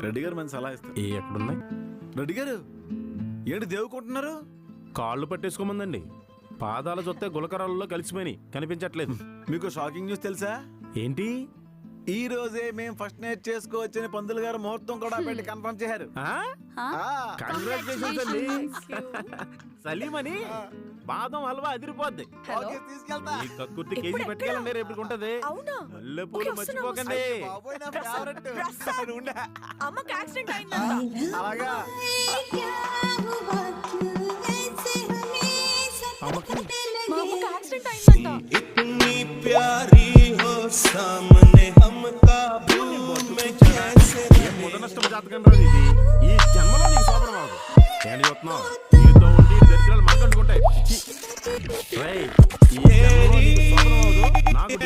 రెడ్డి గారు మంచి సలహా ఇస్తారు. ఏ ఎక్కడున్నాయి? రెడ్డి గారు ఏంటి దేవుకుంటున్నారు? కాళ్ళు పట్టేసుకోమందండి. పాదాల జొత్తే గులకరాలలో కలిసిపోయి కనిపించట్లేదు. మీకు షాకింగ్ న్యూస్ తెలుసా? ఏంటి? ఈ రోజే మేము ఫస్ట్ నైట్ చేసుకోవచ్చని పంతులు గారు ముహూర్తం కూడా పెట్టి కన్ఫర్మ్ చేశారు. కంగ్రాచులేషన్స్ అండి. సలీమని బాదం హల్వా అదిరిపోద్ది. తీసుకెళ్తా. ఈ కక్కుర్తి కేజీ పట్టుకెళ్ళండి, రేపు ఉంటది. మల్లెపూలు మర్చిపోకండి. అలాగా इतनी प्यारी हो सामने हम काबू में जैसे మొదనష్టం జాతకం రాదు ఇది. ఈ జన్మలో నీకు శోభనం అవ్వదు. ఏంటి చూస్తున్నావు? నీతో ఉండి దరిద్రాలు మాట్లాడుకుంటాయి. ఈ జన్మలో నీకు శోభనం అవ్వదు. నాకు